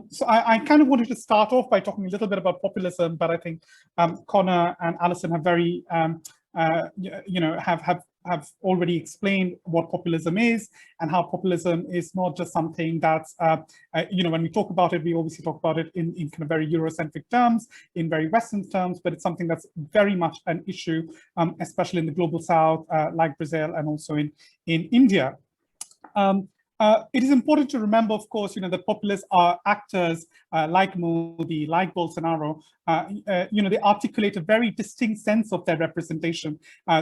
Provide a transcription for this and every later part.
So I kind of wanted to start off by talking a little bit about populism, but I think Connor and Alison have very, have already explained what populism is and how populism is not just something that's, when we talk about it, we obviously talk about it in kind of very Eurocentric terms, in very Western terms, but it's something that's very much an issue, especially in the global South, like Brazil and also in India. It is important to remember, of course, that populists are actors like Modi, like Bolsonaro. They articulate a very distinct sense of their representation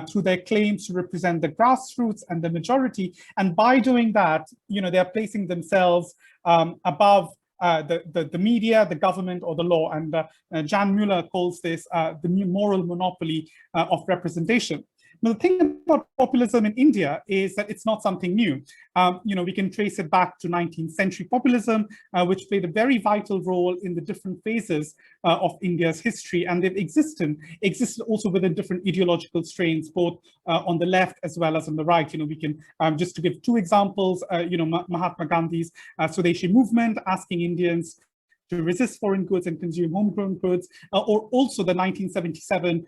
through their claims to represent the grassroots and the majority. And by doing that, they are placing themselves above the media, the government, or the law. And Jan Mueller calls this the moral monopoly of representation. Now, the thing about populism in India is that it's not something new. We can trace it back to 19th century populism, which played a very vital role in the different phases of India's history. And they've existed also within different ideological strains, both on the left as well as on the right. We can, just to give two examples, Mahatma Gandhi's Swadeshi movement, asking Indians to resist foreign goods and consume homegrown goods, or also the 1977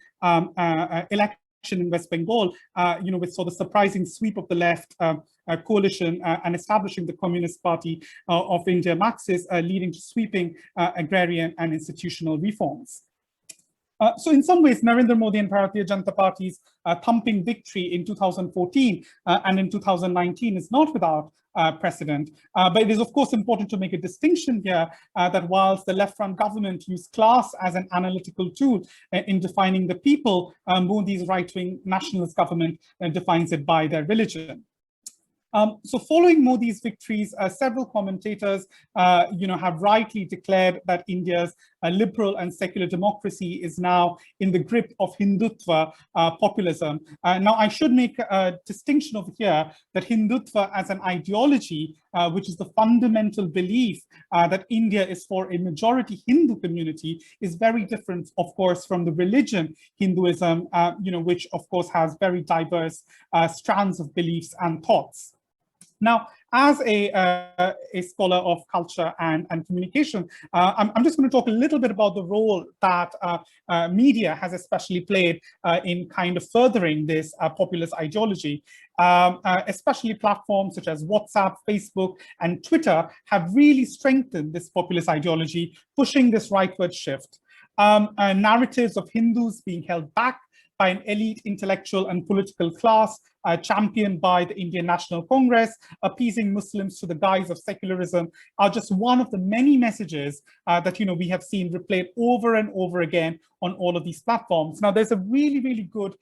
election in West Bengal, which saw the surprising sweep of the left coalition and establishing the Communist Party of India, Marxist, leading to sweeping agrarian and institutional reforms. So in some ways, Narendra Modi and Bharatiya Janata Party's thumping victory in 2014 and in 2019 is not without precedent. But it is, of course, important to make a distinction here that whilst the left-front government used class as an analytical tool in defining the people, Modi's right-wing nationalist government defines it by their religion. So following Modi's victories, several commentators, have rightly declared that India's liberal and secular democracy is now in the grip of Hindutva populism. Now, I should make a distinction over here that Hindutva as an ideology, which is the fundamental belief that India is for a majority Hindu community, is very different, of course, from the religion Hinduism, which, of course, has very diverse strands of beliefs and thoughts. Now, as a scholar of culture and communication, I'm just going to talk a little bit about the role that media has especially played in kind of furthering this populist ideology. Especially platforms such as WhatsApp, Facebook, and Twitter have really strengthened this populist ideology, pushing this rightward shift. Narratives of Hindus being held back by an elite intellectual and political class, championed by the Indian National Congress, appeasing Muslims to the guise of secularism, are just one of the many messages that we have seen replayed over and over again on all of these platforms. Now, there's a really, really good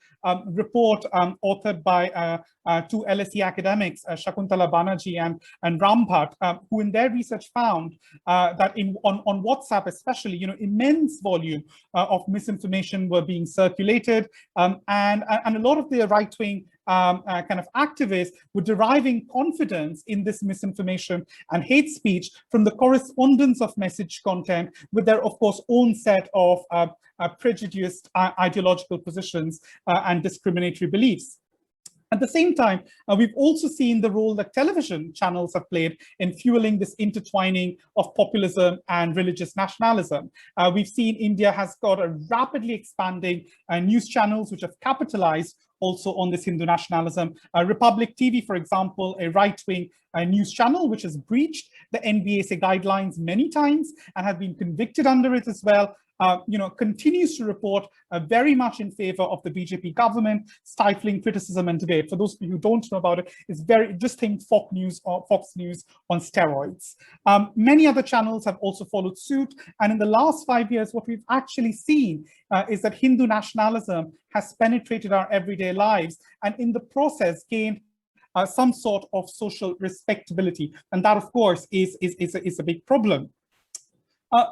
report authored by two LSE academics, Shakuntala Banerjee and Ram Bhatt, who in their research found that on WhatsApp especially, immense volume of misinformation were being circulated, and a lot of the right-wing kind of activists were deriving confidence in this misinformation and hate speech from the correspondence of message content with their, of course, own set of prejudiced ideological positions and discriminatory beliefs. At the same time, we've also seen the role that television channels have played in fueling this intertwining of populism and religious nationalism. We've seen India has got a rapidly expanding news channels which have capitalized also on this Hindu nationalism. Republic TV, for example, a right-wing news channel which has breached the NBAC guidelines many times and has been convicted under it as well, continues to report very much in favor of the BJP government, stifling criticism and debate. For those of you who don't know about it, it's just think Fox News on steroids. Many other channels have also followed suit. And in the last 5 years, what we've actually seen is that Hindu nationalism has penetrated our everyday lives and in the process gained some sort of social respectability. And that, of course, is a big problem.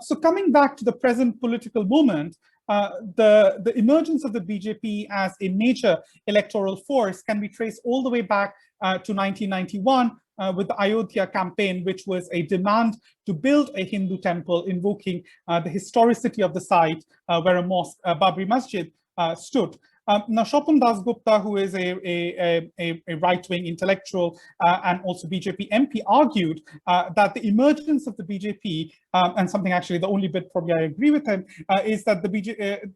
So coming back to the present political moment, the emergence of the BJP as a major electoral force can be traced all the way back to 1991 with the Ayodhya campaign, which was a demand to build a Hindu temple invoking the historicity of the site where a mosque, Babri Masjid, stood. Now, Shopam Dasgupta, who is a right-wing intellectual and also BJP MP, argued that the emergence of the BJP, and something actually the only bit probably I agree with him, is that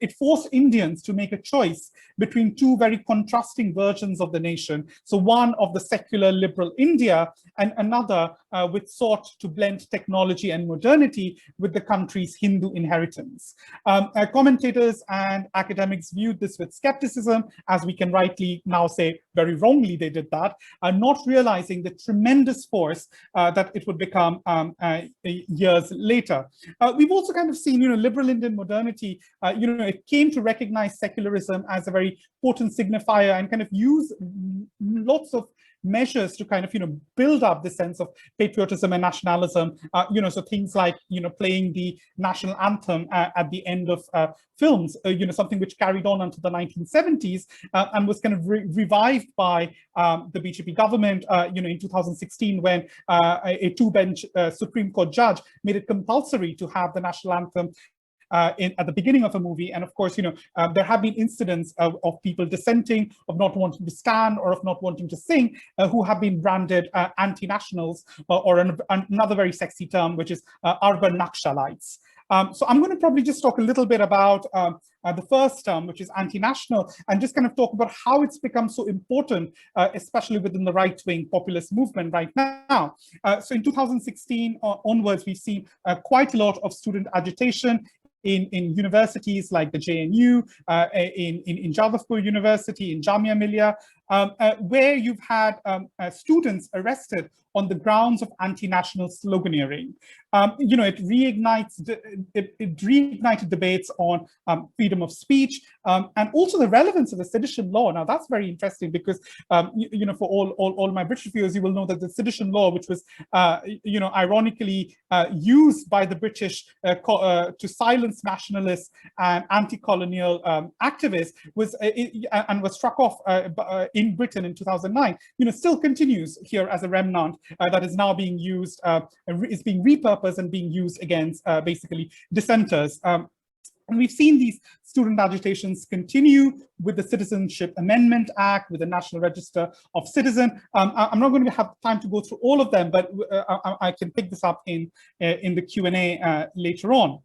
it forced Indians to make a choice between two very contrasting versions of the nation. So one of the secular liberal India, and another which sought to blend technology and modernity with the country's Hindu inheritance. Commentators and academics viewed this with skepticism, as we can rightly now say very wrongly they did that, not realizing the tremendous force that it would become years later. We've also kind of seen, liberal Indian modernity, it came to recognize secularism as a very potent signifier and kind of use lots of measures to kind of, build up the sense of patriotism and nationalism, so things like, playing the national anthem at the end of films, something which carried on until the 1970s and was kind of revived by the BJP government, in 2016 when a two-bench Supreme Court judge made it compulsory to have the national anthem at the beginning of a movie. And of course, there have been incidents of people dissenting, of not wanting to stand or of not wanting to sing, who have been branded anti-nationals, or another very sexy term, which is urban Nakshalites. So I'm going to probably just talk a little bit about the first term, which is anti-national, and just kind of talk about how it's become so important, especially within the right-wing populist movement right now. So in 2016 onwards, we've seen quite a lot of student agitation in universities like the JNU, in Jadavpur University, in Jamia Millia, where you've had students arrested on the grounds of anti-national sloganeering. It reignited debates on freedom of speech, and also the relevance of the sedition law. Now that's very interesting because, for all my British viewers, you will know that the sedition law, which was, ironically used by the British to silence nationalists and anti-colonial activists, was and was struck off in Britain in 2009, still continues here as a remnant that is now being used, is being repurposed and being used against basically dissenters. And we've seen these student agitations continue with the Citizenship Amendment Act, with the National Register of Citizens. I'm not going to have time to go through all of them, but I can pick this up in the Q&A later on.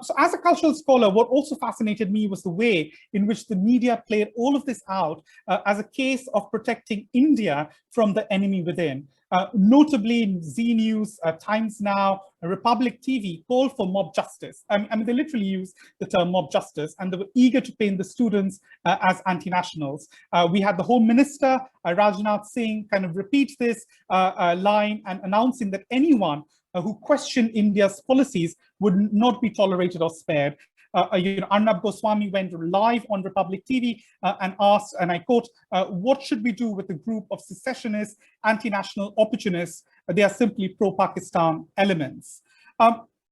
So as a cultural scholar, what also fascinated me was the way in which the media played all of this out as a case of protecting India from the enemy within. Notably in Z News, Times Now, Republic TV called for mob justice. I mean, they literally use the term mob justice, and they were eager to paint the students as anti-nationals. We had the Home Minister, Rajnath Singh, kind of repeat this line and announcing that anyone who questioned India's policies would not be tolerated or spared. Arnab Goswami went live on Republic TV and asked, and I quote, "What should we do with a group of secessionists, anti-national opportunists? They are simply pro-Pakistan elements."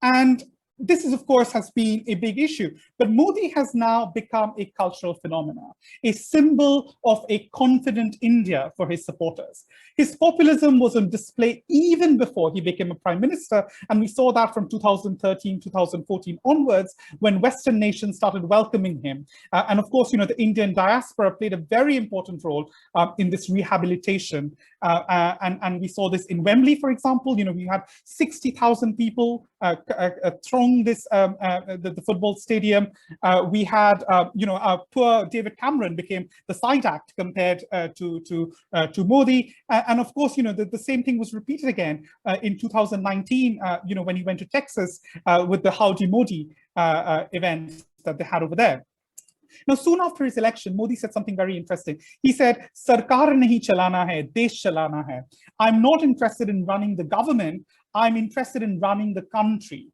And this is, of course, has been a big issue, but Modi has now become a cultural phenomenon, a symbol of a confident India for his supporters. His populism was on display even before he became a prime minister, and we saw that from 2013, 2014 onwards, when Western nations started welcoming him. And of course, the Indian diaspora played a very important role in this rehabilitation. And we saw this in Wembley, for example. We had 60,000 people throng the football stadium. We had, poor David Cameron became the side act compared to Modi. And of course, the same thing was repeated again in 2019, when he went to Texas with the Howdy Modi event that they had over there. Now, soon after his election, Modi said something very interesting. He said, "Sarkar nahi chalana hai, desh chalana hai." I'm not interested in running the government. I'm interested in running the country.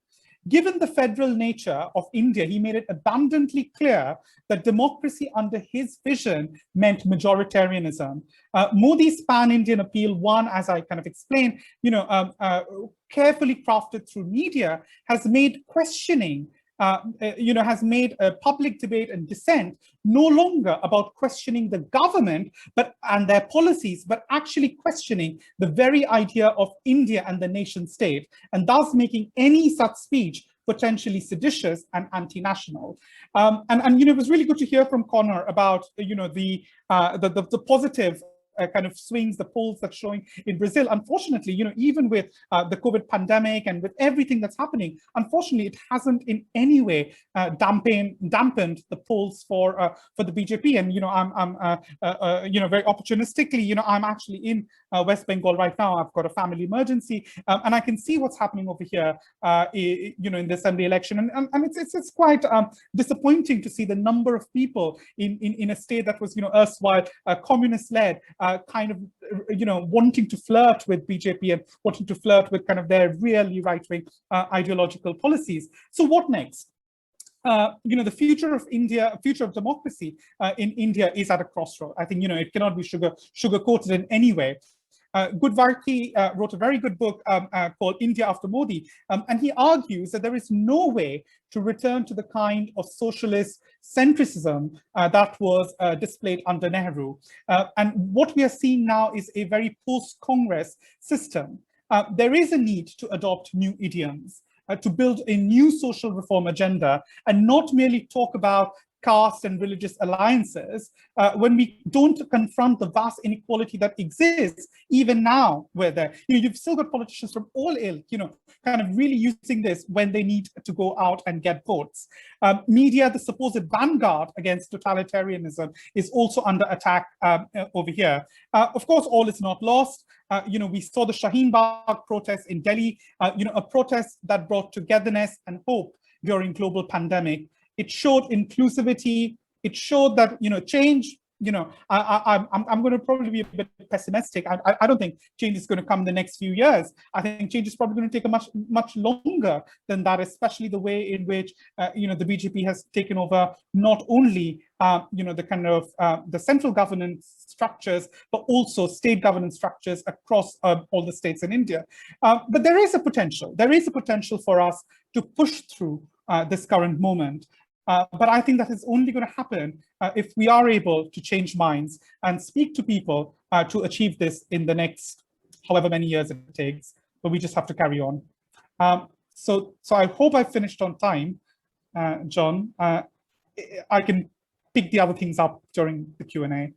Given the federal nature of India, he made it abundantly clear that democracy under his vision meant majoritarianism. Modi's pan-Indian appeal, one, as I kind of explained, carefully crafted through media, has made questioning has made a public debate and dissent no longer about questioning the government and their policies, but actually questioning the very idea of India and the nation state, and thus making any such speech potentially seditious and anti-national. And it was really good to hear from Connor about the positive kind of swings, the polls that's showing in Brazil. Unfortunately, even with the COVID pandemic and with everything that's happening, unfortunately, it hasn't in any way dampened the polls for the BJP. And I'm very opportunistically, I'm actually in West Bengal right now. I've got a family emergency, and I can see what's happening over here, in the assembly election, and it's quite disappointing to see the number of people in a state that was erstwhile communist-led, kind of wanting to flirt with BJP and wanting to flirt with kind of their really right-wing ideological policies. So what next? The future of India, future of democracy in India is at a crossroad. I think it cannot be sugar-coated in any way. Goodvarki wrote a very good book called India After Modi, and he argues that there is no way to return to the kind of socialist centricism that was displayed under Nehru. And what we are seeing now is a very post-Congress system. There is a need to adopt new idioms, to build a new social reform agenda, and not merely talk about caste and religious alliances, when we don't confront the vast inequality that exists even now, where you've still got politicians from all ilk, kind of really using this when they need to go out and get votes. Media, the supposed vanguard against totalitarianism, is also under attack over here. Of course, all is not lost. We saw the Shaheen Bagh protest in Delhi, a protest that brought togetherness and hope during global pandemic. It showed inclusivity. It showed that change. I'm going to probably be a bit pessimistic. I don't think change is going to come in the next few years. I think change is probably going to take a much longer than that, especially the way in which the BJP has taken over not only the kind of the central governance structures, but also state governance structures across all the states in India. But there is a potential. There is a potential for us to push through this current moment. But I think that is only going to happen if we are able to change minds and speak to people to achieve this in the next however many years it takes. But we just have to carry on. So I hope I finished on time, John. I can pick the other things up during the Q&A.